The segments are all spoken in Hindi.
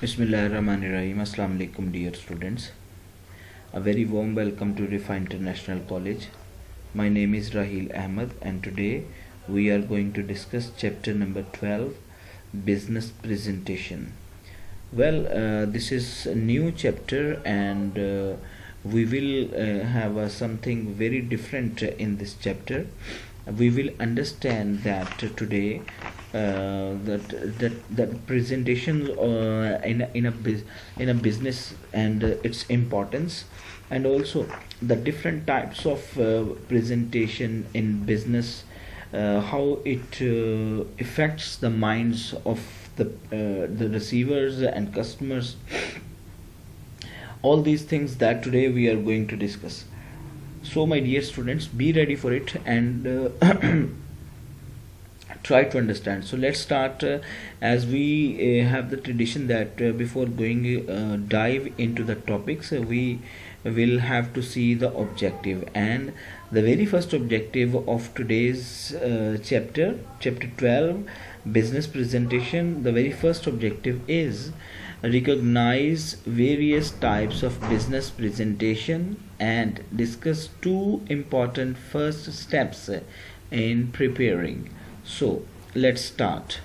Bismillahirrahmanirrahim. Assalamu alaikum, dear students. A very warm welcome to Rifa International College. My name is Rahil Ahmed, and today we are going to discuss chapter number 12, Business Presentation. This is a new chapter, and we will have something very different in this chapter. We will understand that today that presentation in a business and its importance, and also the different types of presentation in business, how it affects the minds of the receivers and customers. All these things that today we are going to discuss. So my dear students, be ready for it and try to understand. So let's start, as we have the tradition that before going dive into the topics, we will have to see the objective. And the very first objective of today's chapter 12, business presentation, the very first objective is recognize various types of business presentation and discuss two important first steps in preparing. So let's start.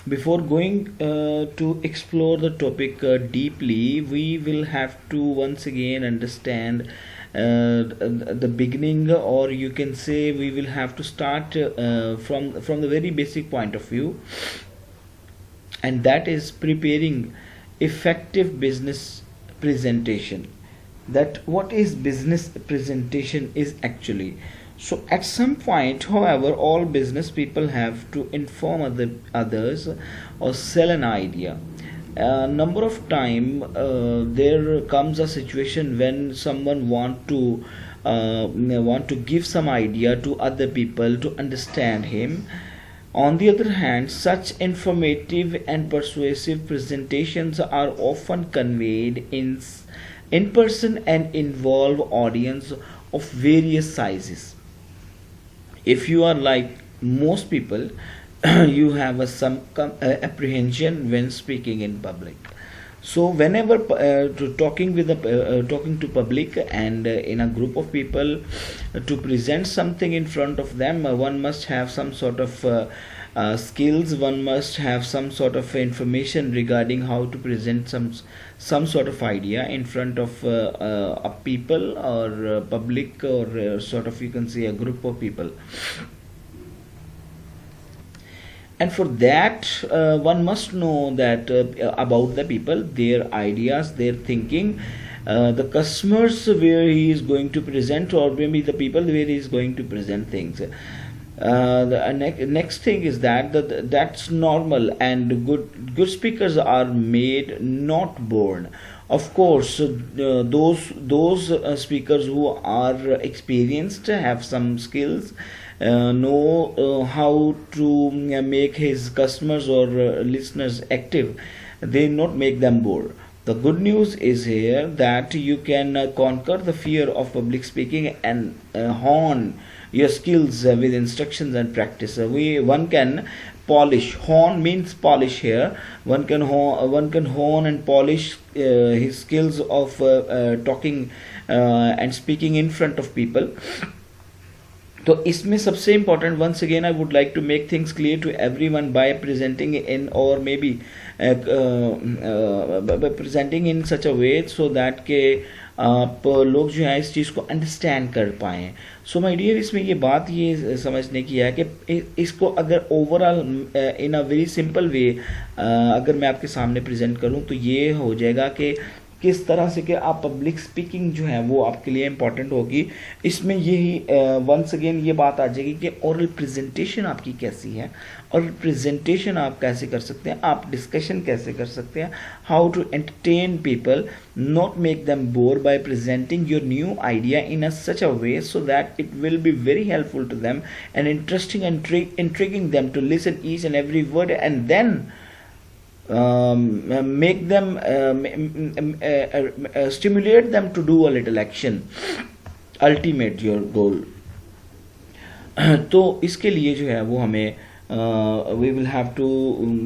Before going to explore the topic deeply, we will have to once again understand the beginning, or you can say we will have to start from the very basic point of view, and that is preparing effective business presentation. That what is business presentation is actually. So at some point, however, all business people have to inform others or sell an idea. A number of time there comes a situation when someone want to give some idea to other people to understand him. On the other hand, such informative and persuasive presentations are often conveyed in person and involve audience of various sizes. If you are like most people, you have some apprehension when speaking in public. So whenever talking to public and in a group of people, to present something in front of them, one must have some sort of skills. One must have some sort of information regarding how to present some sort of idea in front of a people or public, or sort of, you can say, a group of people. And for that, one must know that about the people, their ideas, their thinking, the customers where he is going to present, or maybe the people where he is going to present things. The next thing is that's normal, and good speakers are made, not born. Of course, those speakers who are experienced, have some skills, know how to make his customers or listeners active. They not make them bored. The good news is here that you can conquer the fear of public speaking and hone your skills with instructions and practice. One can polish. Hone means polish here. One can hone and polish his skills of talking and speaking in front of people. तो इसमें सबसे important, once again I would like to make things clear to everyone by presenting in, और maybe presenting in such a way so that के आप लोग जो है इस चीज़ को अंडरस्टैंड कर पाएँ. सो माय डियर, इसमें ये बात ये समझने की है कि इसको अगर overall in a very simple way अगर मैं आपके सामने प्रेजेंट करूँ तो ये हो जाएगा कि किस तरह से कि आप पब्लिक स्पीकिंग जो है वो आपके लिए इम्पॉर्टेंट होगी. इसमें यही वंस अगेन ये बात आ जाएगी कि ओरल प्रेजेंटेशन आपकी कैसी है, और प्रेजेंटेशन आप कैसे कर सकते हैं, आप डिस्कशन कैसे कर सकते हैं, how to entertain people, not make them bored by presenting your new idea in such a way so that it will be very helpful to them and interesting and intriguing them to listen each and every word, and then make them stimulate them to do a little action, ultimate your goal. तो इसके लिए जो है वो हमें we will have to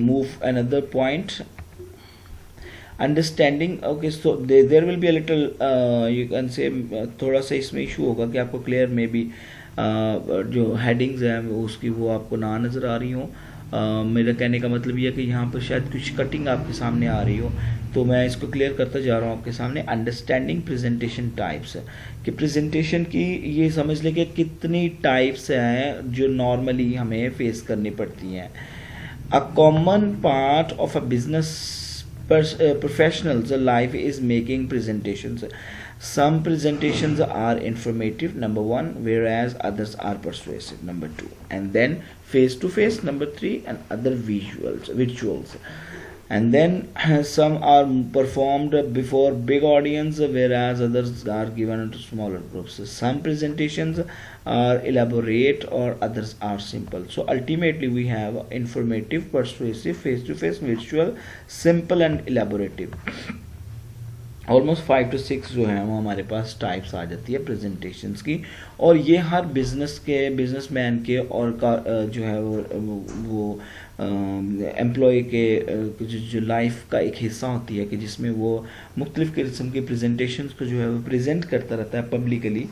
move another point. Understanding okay so there will be a little you can say थोड़ा सा इसमें इशू होगा कि आपको क्लियर में भी जो हेडिंग्स हैं उसकी वो आपको ना नज़र आ रही हो. मेरा कहने का मतलब ये है कि यहाँ पर शायद कुछ कटिंग आपके सामने आ रही हो, तो मैं इसको क्लियर करता जा रहा हूँ आपके सामने. अंडरस्टैंडिंग प्रेजेंटेशन टाइप्स, कि प्रेजेंटेशन की ये समझ लें कि कितनी टाइप्स हैं जो नॉर्मली हमें फेस करनी पड़ती हैं. A common part of a business professionals life is making presentations. Some presentations are informative, number one, whereas others are persuasive, number two, and then face to face, number three, and other visuals, and then some are performed before big audience, whereas others are given to smaller groups. Some presentations are elaborate or others are simple. So ultimately we have informative, persuasive, face to face, visual, simple and elaborative. Almost 5 to 6 जो है वो हमारे पास टाइप्स आ जाती है प्रेजेंटेशंस की, और ये हर बिजनेसमैन के और का जो है वो एम्प्लॉय के जो लाइफ का एक हिस्सा होती है कि जिसमें वो मुख्तलिफ़ किस्म की प्रेजेंटेशंस को जो है वो प्रेजेंट करता रहता है पब्लिकली,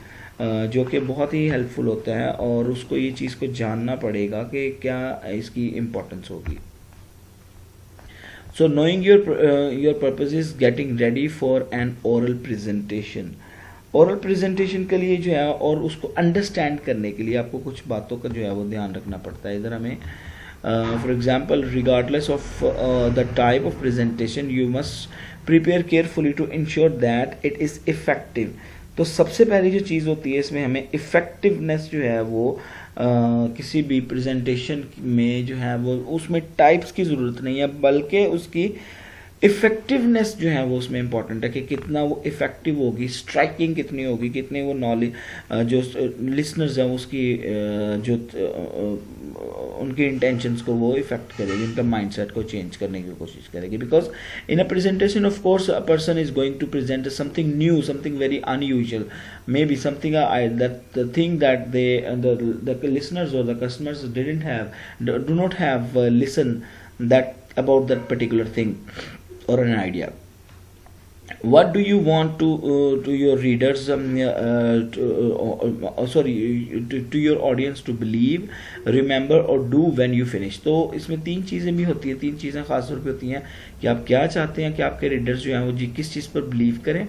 जो कि बहुत ही हेल्पफुल होता है, और उसको ये चीज़ को जानना पड़ेगा कि क्या इसकी इम्पोर्टेंस होगी. So knowing your purpose is getting ready for an oral presentation. Oral presentation के लिए जो है और उसको अंडरस्टैंड करने के लिए आपको कुछ बातों का जो है वो ध्यान रखना पड़ता है. इधर हमें for example regardless of the type of presentation you must prepare carefully to ensure that it is effective. तो सबसे पहली जो चीज़ होती है इसमें हमें इफ़ेक्टिवनेस जो है वो किसी भी प्रेजेंटेशन में जो है वो उसमें टाइप्स की ज़रूरत नहीं है, बल्कि उसकी इफ़ेक्टिवनेस जो है वो उसमें इम्पॉर्टेंट है कि कितना वो इफ़ेक्टिव होगी, स्ट्राइकिंग कितनी होगी, कितने वो नॉलेज जो लिसनर्स हैं उसकी जो उनकी इंटेंशंस को वो इफेक्ट करेगी, उनका माइंडसेट को चेंज करने की कोशिश करेगी. Because in a presentation of course a person is going to present something new, something very unusual, maybe something that the thing that the listeners or the customers didn't have do not have listen that about that particular thing or an idea. What do you want to your readers to your audience to believe, remember or do when you finish. तो इसमें 3 चीज़ें भी होती हैं, 3 चीज़ें ख़ास तौर पे होती हैं कि आप क्या चाहते हैं कि आपके रीडर्स जो हैं वो जी किस चीज़ पर बिलीव करें,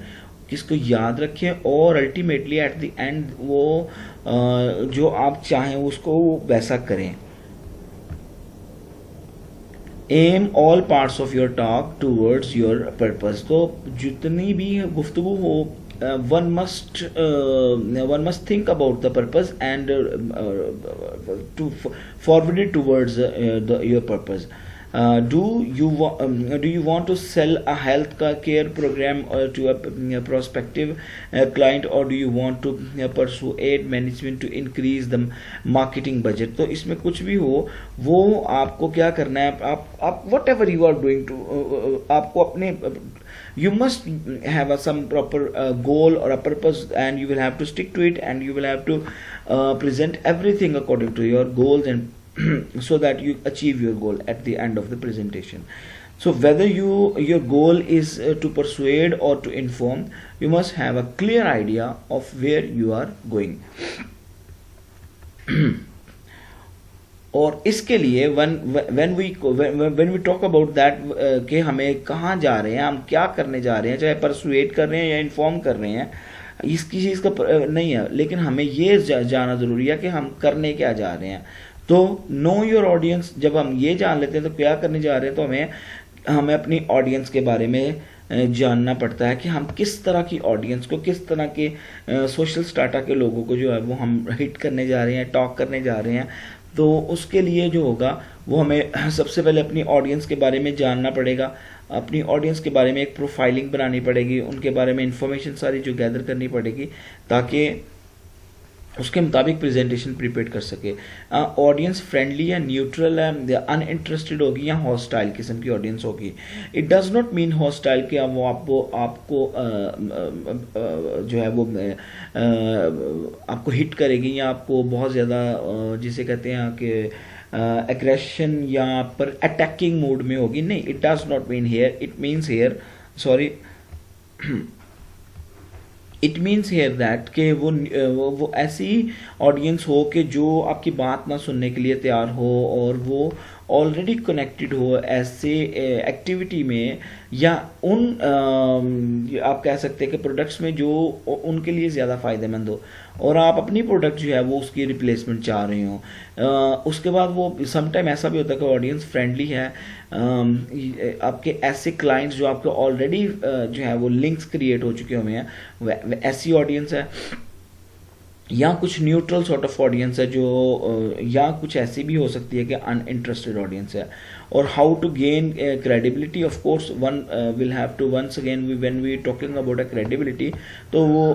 किसको याद रखें, और अल्टीमेटली एट द एंड वो जो आप चाहें उसको वैसा करें. Am all parts of your talk towards your purpose. तो जितनी भी गुफ्तगू हो one must think about the purpose and to forward it towards your purpose. Do you want to sell a health care program to a prospective client, or do you want to persuade management to increase the marketing budget? तो इसमें कुछ भी हो वो आपको क्या करना है, आप whatever you are doing to आपको अपने you must have some proper goal or a purpose, and you will have to stick to it, and you will have to present everything according to your goals and so that you achieve your goal at the end of the presentation. So whether your goal is to persuade or to inform, you must have a clear idea of where you are going. और इसके लिए when we talk about that कि हमें कहाँ जा रहे हैं, हम क्या करने जा रहे हैं, चाहे परसुएट कर रहे हैं या इन्फॉर्म कर रहे हैं, इसकी चीज़ का नहीं है, लेकिन हमें ये जाना ज़रूरी है कि हम करने क्या जा रहे हैं. तो नो योर ऑडियंस, जब हम ये जान लेते हैं तो क्या करने जा रहे हैं, तो हमें अपनी ऑडियंस के बारे में जानना पड़ता है कि हम किस तरह की ऑडियंस को, किस तरह के सोशल स्टाटा के लोगों को जो है वो हम हिट करने जा रहे हैं, टॉक करने जा रहे हैं. तो उसके लिए जो होगा वो हमें सबसे पहले अपनी ऑडियंस के बारे में जानना पड़ेगा, अपनी ऑडियंस के बारे में एक प्रोफाइलिंग बनानी पड़ेगी, उनके बारे में इंफॉर्मेशन सारी जो गैदर करनी पड़ेगी ताकि उसके मुताबिक प्रेजेंटेशन प्रिपेयर कर सके. ऑडियंस फ्रेंडली या न्यूट्रल या अनइंटरेस्टेड होगी या हॉस्टाइल किस्म की ऑडियंस होगी. It does not mean hostile कि वो आपको जो है वो आपको हिट करेगी या आपको बहुत ज़्यादा जिसे कहते हैं कि एग्रेशन या पर अटैकिंग मूड में होगी, नहीं, it does not mean hair, it means here, sorry, it means here that कि वो ऐसी ऑडियंस हो कि जो आपकी बात ना सुनने के लिए तैयार हो और वो ऑलरेडी कनेक्टेड हो ऐसे एक्टिविटी में या उन आप कह सकते हैं कि प्रोडक्ट्स में जो उनके लिए ज़्यादा फ़ायदेमंद हो, और आप अपनी प्रोडक्ट जो है वो उसकी रिप्लेसमेंट चाह रहे हो। उसके बाद वो समटाइम ऐसा भी होता है कि ऑडियंस फ्रेंडली है, आपके ऐसे क्लाइंट्स जो आपके ऑलरेडी जो है वो लिंक्स क्रिएट हो चुके हुए हैं, ऐसी ऑडियंस है, या कुछ न्यूट्रल सॉर्ट ऑफ ऑडियंस है जो या कुछ ऐसी भी हो सकती है कि अनइंटरेस्टेड ऑडियंस है। और how to gain credibility, of course one will have to once again when we talking about a credibility, तो वो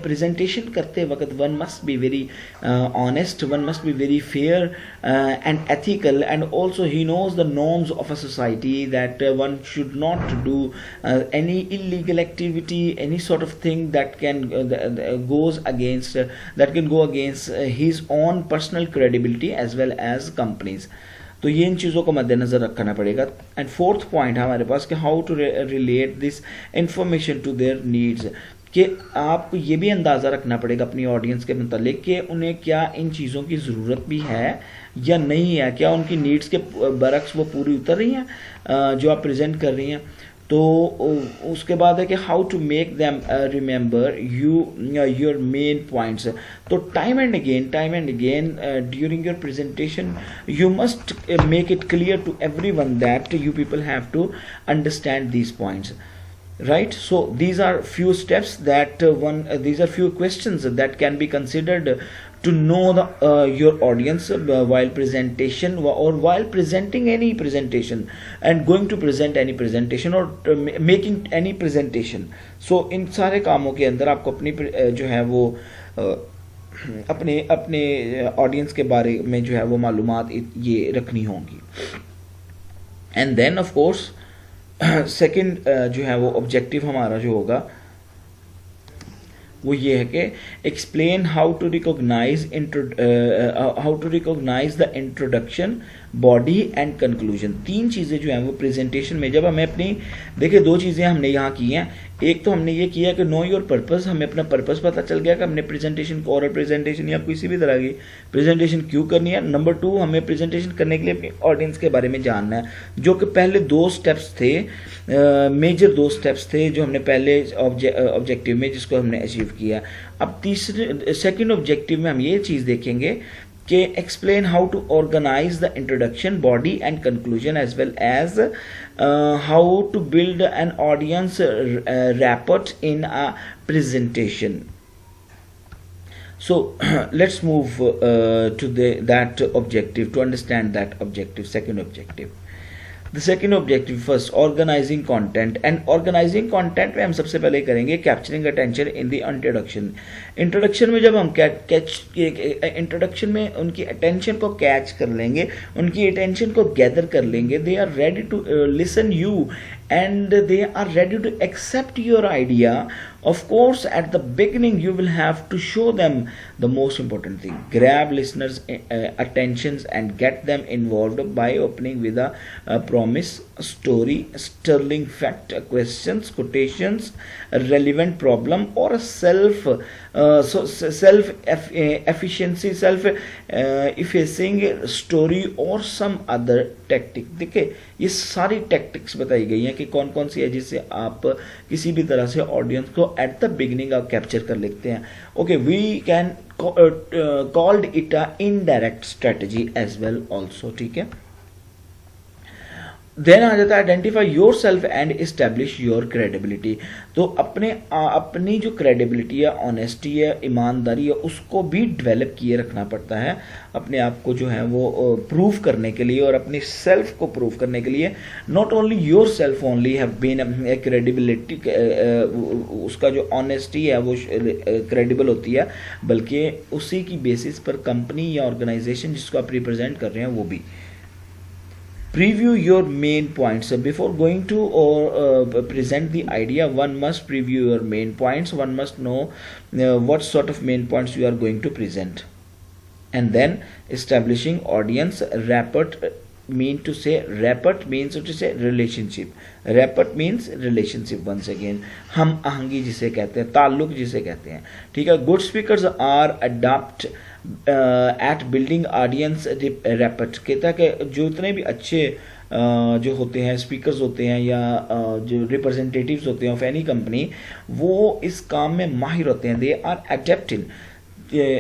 प्रेजेंटेशन करते वक्त one must be very honest, one must be very fair and ethical, and also he knows the norms of a society that one should not do any illegal activity, any sort of thing that can goes against that can go against his own personal credibility as well as companies। तो ये इन चीज़ों को मद्देनज़र रखना पड़ेगा। एंड फोर्थ पॉइंट हमारे पास कि how to relate this information to their needs, कि आपको ये भी अंदाज़ा रखना पड़ेगा अपनी ऑडियंस के मतलब कि उन्हें क्या इन चीज़ों की ज़रूरत भी है या नहीं है, क्या उनकी नीड्स के बरक्स वो पूरी उतर रही हैं जो आप प्रेजेंट कर रही हैं। तो उसके बाद है कि how to make them remember your main points. तो time and again during your presentation you must make it clear to everyone that you people have to understand these points, right? So these are few steps that these are few questions that can be considered to know your audience while presentation or while presenting any presentation and going to present any presentation or making any presentation। so इन सारे कामों के अंदर आपको अपनी जो है वो अपने अपने ऑडियंस के बारे में जो है वो मालूमात ये रखनी होंगी। And then of course second जो है वो ऑब्जेक्टिव हमारा जो होगा वो ये है कि explain how to recognise the introduction, body and conclusion. तीन चीज़ें जो हैं वो प्रेजेंटेशन में जब हमें अपनी, देखिए दो चीज़ें हमने यहाँ की हैं, एक तो हमने ये किया कि नो योर पर्पस, हमें अपना पर्पस पता चल गया कि हमने प्रेजेंटेशन को, ओरल प्रेजेंटेशन या किसी भी तरह की प्रेजेंटेशन क्यों करनी है। नंबर टू, हमें प्रेजेंटेशन करने के लिए अपनी ऑडियंस के बारे में जानना है, जो कि पहले दो स्टेप्स थे, मेजर दो स्टेप्स थे जो हमने पहले ऑब्जेक्टिव में जिसको हमने अचीव किया। अब तीसरे सेकेंड ऑब्जेक्टिव में हम ये चीज़ देखेंगे कि explain how to organize the introduction, body and conclusion, as well as how to build an audience rapport in a presentation। so let's move to that objective, to understand that objective, second objective। The second objective, first organizing content, and organizing content में हम सबसे पहले करेंगे capturing attention in the introduction। Introduction में जब हम इंट्रोडक्शन में उनकी अटेंशन को कैच कर लेंगे, उनकी अटेंशन को गैदर कर लेंगे, they are ready to listen you and they are ready to accept your idea। of course at the beginning you will have to show them the most important thing, grab listeners attentions and get them involved by opening with a promise, story, sterling fact, questions, quotations, a relevant problem, or a self efficiency, self effacing story or some other tactic। देखिए ये सारी टैक्टिक्स बताई गई हैं कि कौन कौन सी है जिससे आप किसी भी तरह से ऑडियंस को एट द बिगिनिंग आप कैप्चर कर लेते हैं। Okay, we can called it a indirect strategy as well also, ठीक है। देन आ जाता है identify yourself and establish your credibility. तो अपनी जो क्रेडिबिलिटी है, ऑनेस्टी है, ईमानदारी है, उसको भी डेवलप किए रखना पड़ता है अपने आप को जो है वो प्रूव करने के लिए, और अपनी सेल्फ को प्रूव करने के लिए। Not only yourself only have been credibility, उसका जो ऑनेस्टी है वो क्रेडिबल होती है, बल्कि उसी की बेसिस पर कंपनी या ऑर्गेनाइजेशन जिसको आप रिप्रेजेंट कर रहे हैं वो भी। Preview your main points before going to or present the idea। one must preview your main points, one must know what sort of main points you are going to present, and then establishing audience rapport rapport means to say relationship. Rapport means relationship once again. हम आहंगी जिसे कहते हैं, ताल्लुक जिसे कहते हैं, ठीक है. Good speakers are adapt at building audience rapport. कहता है कि जो इतने भी अच्छे जो होते हैं स्पीकर्स होते हैं या जो रिप्रेजेंटेटिव्स होते हैं ऑफ एनी कंपनी, वो इस काम में माहिर होते हैं. They are adept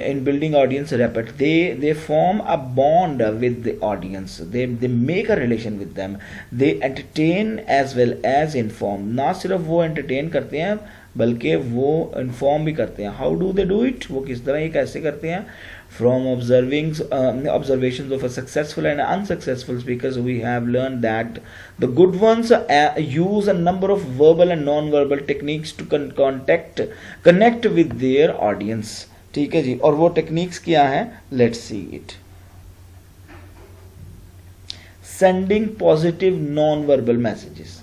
in building audience rapport. They form a bond with the audience. They make a relation with them. They entertain as well as inform. ना सिर्फ वो entertain करते हैं बल्कि वो inform भी करते हैं. How do they do it? वो किस तरह ये कैसे करते हैं? From observations of a successful and unsuccessful speakers, we have learned that the good ones use a number of verbal and non-verbal techniques to connect with their audience. ठीक है जी. और वो टेक्निक्स क्या है? Let's see it. Sending positive non verbal messages.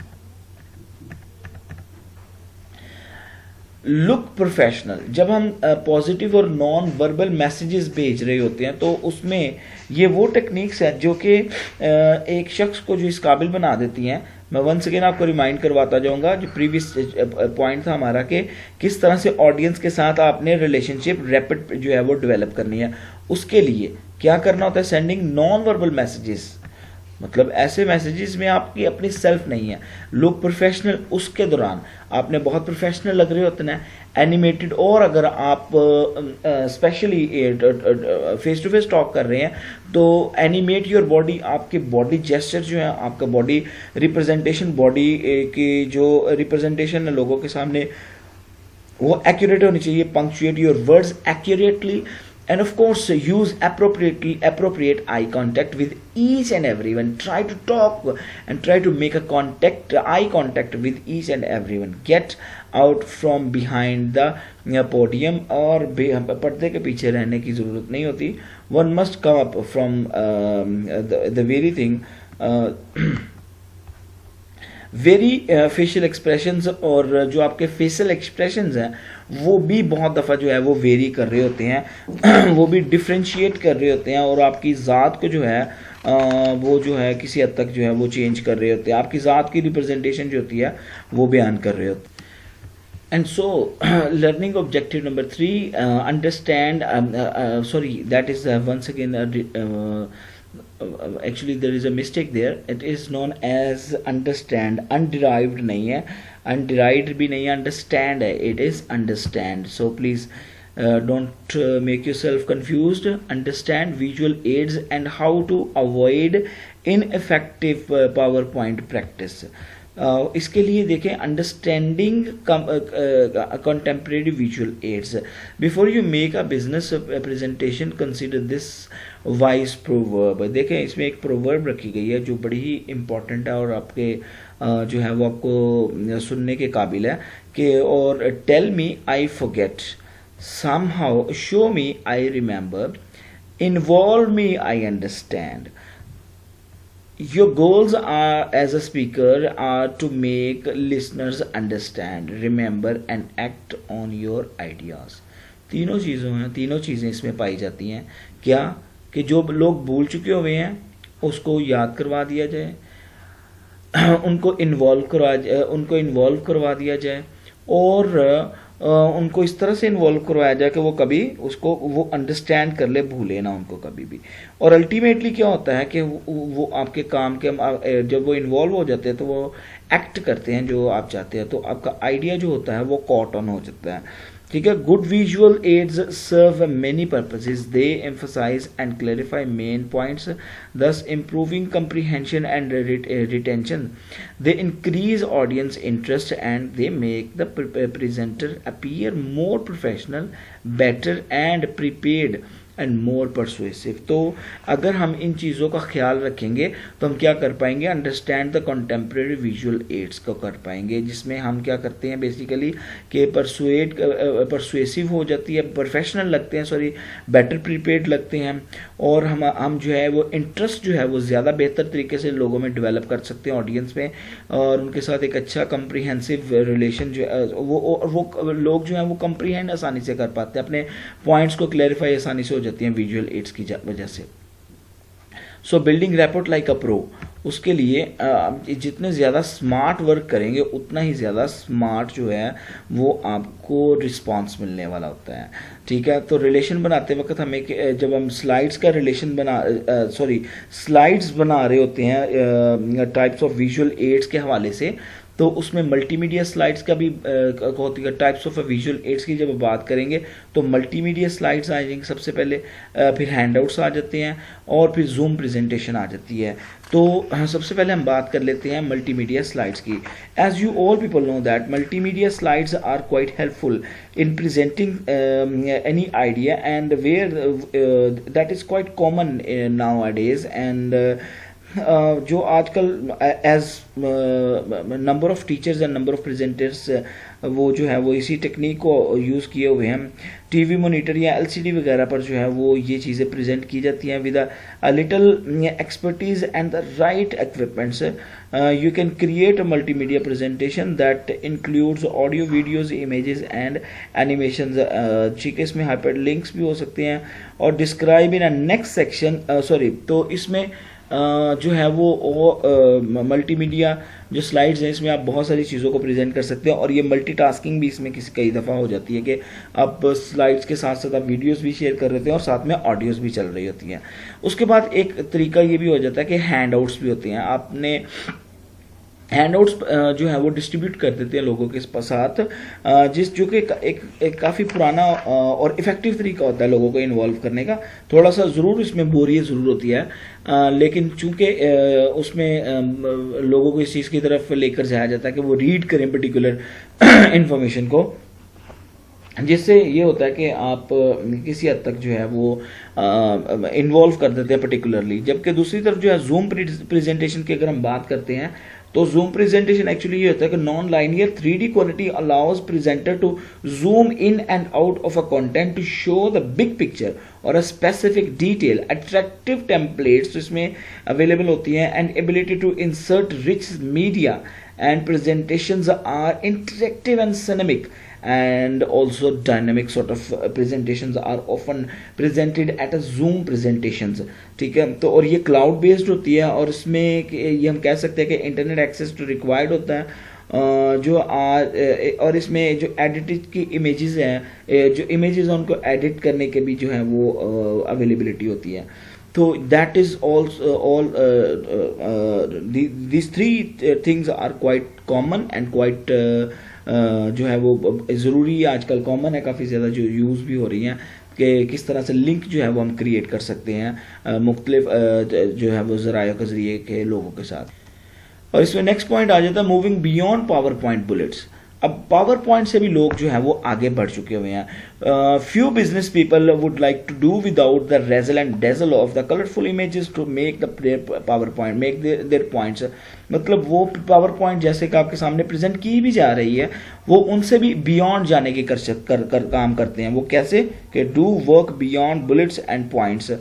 Look professional. जब हम पॉजिटिव और नॉन वर्बल मैसेजेस भेज रहे होते हैं तो उसमें ये वो टेक्निक्स हैं जो कि एक शख्स को जो इस काबिल बना देती हैं. मैं वंस अगेन आपको रिमाइंड करवाता जाऊंगा जो प्रीवियस पॉइंट था हमारा कि किस तरह से ऑडियंस के साथ आपने रिलेशनशिप रैपिड जो है वो डेवलप करनी है. उसके लिए क्या करना होता है? सेंडिंग नॉन वर्बल मैसेजेस, मतलब ऐसे मैसेजेस में आपकी अपनी सेल्फ नहीं है. लुक प्रोफेशनल, उसके दौरान आपने बहुत प्रोफेशनल लग रहे होते हैं. एनिमेटेड, और अगर आप specially face to face talk कर रहे हैं तो एनिमेट योर बॉडी. आपके बॉडी जेस्चर जो है, आपका बॉडी रिप्रेजेंटेशन, बॉडी की जो रिप्रेजेंटेशन है लोगों के सामने वो एक्यूरेट होनी चाहिए. Punctuate your words accurately. And of course, use appropriate eye contact with each and everyone. Try to talk and try to make eye contact with each and everyone. Get out from behind the podium. और पर्दे के पीछे रहने की ज़रूरत नहीं होती. One must come up from the very thing. Very facial expressions, और जो आपके फेशियल एक्सप्रेशंस हैं वो भी बहुत दफ़ा जो है वो वेरी कर रहे होते हैं वो भी डिफ्रेंशिएट कर रहे होते हैं और आपकी ज़ात को जो है वो जो है किसी हद तक जो है वो चेंज कर रहे होते हैं. आपकी ज़ात की रिप्रेजेंटेशन जो होती है वो बयान कर रहे होते हैं. And so, learning objective number 3, understand, that is once again, actually there is a mistake there. It is known as understand. Underived नहीं है, underived भी नहीं है, understand है. It is understand. So please don't make yourself confused. Understand visual aids and how to avoid ineffective PowerPoint practice. इसके लिए देखें understanding contemporary visual aids. Before you make a business presentation consider this wise proverb. देखें इसमें एक प्रोवर्ब रखी गई है जो बड़ी ही इम्पॉर्टेंट है और आपके जो है वो आपको सुनने के काबिल है कि और tell me I forget, somehow show me I remember, involve me I understand. Your goals are as a speaker are to make listeners understand, remember and act on your ideas. तीनों चीज़ें इसमें पाई जाती हैं. क्या कि जो लोग भूल चुके हुए हैं उसको याद करवा दिया जाए, उनको इन्वॉल्व करवा दिया जाए और उनको इस तरह से इन्वॉल्व करवाया जाए कि वो कभी उसको वो अंडरस्टैंड कर ले, भूले ना उनको कभी भी. और अल्टीमेटली क्या होता है कि वो आपके काम के जब वो इन्वॉल्व हो जाते हैं तो वो एक्ट करते हैं जो आप चाहते हैं, तो आपका आइडिया जो होता है वो कॉट ऑन हो जाता है. ठीक है. Good visual aids serve many purposes. They emphasize and clarify main points, thus improving comprehension and retention. They increase audience interest and they make the presenter appear more professional, better and prepared and more persuasive. तो अगर हम इन चीज़ों का ख्याल रखेंगे तो हम क्या कर पाएंगे? Understand the contemporary visual aids को कर पाएंगे, जिसमें हम क्या करते हैं बेसिकली कि परसुएसिव हो जाती है, प्रोफेशनल लगते हैं, बेटर प्रिपेयर्ड लगते हैं और हम जो है वो इंटरेस्ट जो है वो ज़्यादा बेहतर तरीके से लोगों में डेवलप कर सकते हैं, ऑडियंस में, और उनके साथ एक अच्छा कंप्रीहेंसिव रिलेशन जो है वो लोग जो है वो कंप्रीहेंड आसानी से कर पाते हैं, अपने पॉइंट्स को क्लैरिफाई आसानी से हो जाती हैं विजुअल एड्स की वजह से। सो building rapport like a pro, उसके लिए जितने ज़्यादा स्मार्ट वर्क करेंगे उतना ही ज़्यादा स्मार्ट जो है वो आपको रिस्पांस मिलने वाला होता है। ठीक है, तो रिलेशन बनाते वक्त हमें जब हम स्लाइड्स का रिलेशन स्लाइड्स बना रहे होते हैं टाइप्स ऑफ विजुअल एड्स के हवाले से, तो उसमें मल्टीमीडिया स्लाइड्स का भी होती है। टाइप्स ऑफ विजुअल एड्स की जब बात करेंगे तो मल्टीमीडिया स्लाइड्स आ जाएंगे सबसे पहले, फिर हैंडआउट्स आ जाते हैं और फिर जूम प्रेजेंटेशन आ जाती है। तो सबसे पहले हम बात कर लेते हैं मल्टीमीडिया स्लाइड्स की। As you all people know that multimedia slides are quite helpful in presenting any idea and where that is quite common nowadays. And जो आजकल as number of teachers and number of presenters वो जो है वो इसी टेक्निक को यूज़ किए हुए हैं। टीवी मॉनिटर या एलसीडी वगैरह पर जो है वो ये चीज़ें प्रेजेंट की जाती हैं with a little expertise and the right equipments. You can create a multimedia presentation that includes audio, videos, images and animation. ठीक है, इसमें हाइपर लिंक्स भी हो सकते हैं और describe in a next section. तो इसमें जो है वो मल्टीमीडिया जो स्लाइड्स हैं इसमें आप बहुत सारी चीज़ों को प्रेजेंट कर सकते हैं और ये मल्टीटास्किंग भी इसमें कई दफ़ा हो जाती है कि आप स्लाइड्स के साथ साथ आप वीडियोस भी शेयर कर रहे हैं और साथ में ऑडियोस भी चल रही होती हैं। उसके बाद एक तरीका ये भी हो जाता है कि हैंडआउट्स भी होते हैं। आपने हैंडआउट्स जो है वो डिस्ट्रीब्यूट कर देते हैं लोगों के साथ, जो कि एक काफ़ी पुराना और इफ़ेक्टिव तरीका होता है लोगों को इन्वॉल्व करने का। थोड़ा सा ज़रूर इसमें बोरियत ज़रूर होती है, लेकिन चूंकि उसमें लोगों को इस चीज़ की तरफ लेकर जाया जाता है कि वो रीड करें पर्टिकुलर इंफॉर्मेशन को, जिससे ये होता है कि आप किसी हद तक जो है वो इन्वॉल्व कर देते हैं पर्टिकुलरली। जबकि दूसरी तरफ जो है जूम प्रेजेंटेशन की अगर हम बात करते हैं तो जूम प्रेजेंटेशन एक्चुअली ये होता है कि non linear 3D quality allows presenter to zoom in and out of a content to show the big picture और a specific detail. Attractive templates इसमें अवेलेबल होती हैं and ability to insert rich media and presentations are interactive and cinematic and also dynamic sort of presentations are often presented at a Zoom presentations। ठीक है, तो और ये क्लाउड बेस्ड होती है और इसमें ये हम कह सकते हैं कि इंटरनेट एक्सेस तो रिक्वायर्ड होता है। जो और इसमें जो एडिटेड की इमेजेस हैं, जो इमेजेस हैं उनको एडिट करने के भी जो है वो अवेलेबिलिटी होती है। तो that is all these three things are quite common and quite जो है वो ज़रूरी आजकल कॉमन है, काफ़ी ज़्यादा जो यूज़ भी हो रही हैं कि किस तरह से लिंक जो है वो हम क्रिएट कर सकते हैं मुख्तलिफ जो है वो ज़राए के ज़रिए के लोगों के साथ। और इसमें नेक्स्ट पॉइंट आ जाता है moving beyond power point bullets. अब पावर पॉइंट से भी लोग जो है वो आगे बढ़ चुके हुए हैं। Few business people would like to do without the razzle and dazzle of the colourful images to make the PowerPoint make their points. मतलब वो पावर पॉइंट जैसे कि आपके सामने प्रेजेंट की भी जा रही है वो उनसे भी बियॉन्ड जाने की कर काम करते हैं। वो कैसे कि do work beyond bullets and points.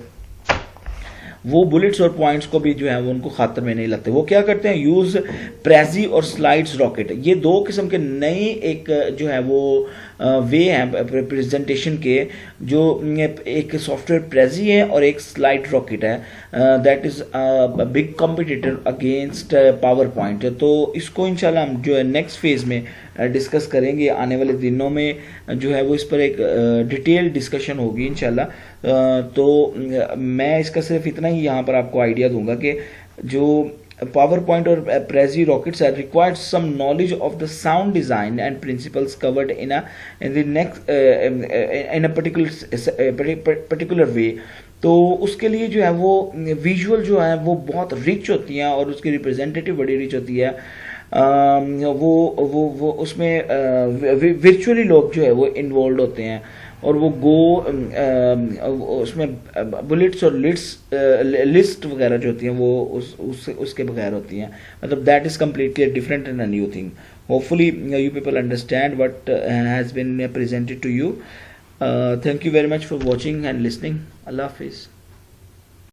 वो बुलेट्स और पॉइंट्स को भी जो है वो उनको खातर में नहीं लगते। वो क्या करते हैं, यूज़ प्रेजी और स्लाइड्स रॉकेट। ये दो किस्म के नए एक जो है वो वे हैं प्रेजेंटेशन के। जो एक सॉफ्टवेयर प्रेजी है और एक स्लाइड रॉकेट है that is big competitor against power point. तो इसको इंशाल्लाह हम जो है नेक्स्ट फेज़ में डिस्कस करेंगे। आने वाले दिनों में जो है वो इस पर एक डिटेल डिस्कशन होगी इंशाल्लाह। तो मैं इसका सिर्फ इतना ही यहाँ पर आपको आइडिया दूंगा कि जो पावर पॉइंट और Prezi rockets are required some knowledge of the sound design and principles covered in the next in a particular way. तो उसके लिए जो है वो विजुअल जो है वो बहुत रिच होती हैं और उसकी रिप्रेजेंटेटिव बड़ी रिच होती है। वो उसमें वर्चुअली लोग जो है वो इन्वॉल्व होते हैं और वो उसमें बुलेट्स और लिस्ट वगैरह जो होती हैं वो उसके बगैर होती हैं। मतलब that is completely different and a new thing. Hopefully you people understand what has been presented to you. Thank you very much for watching and listening. Allah Hafiz.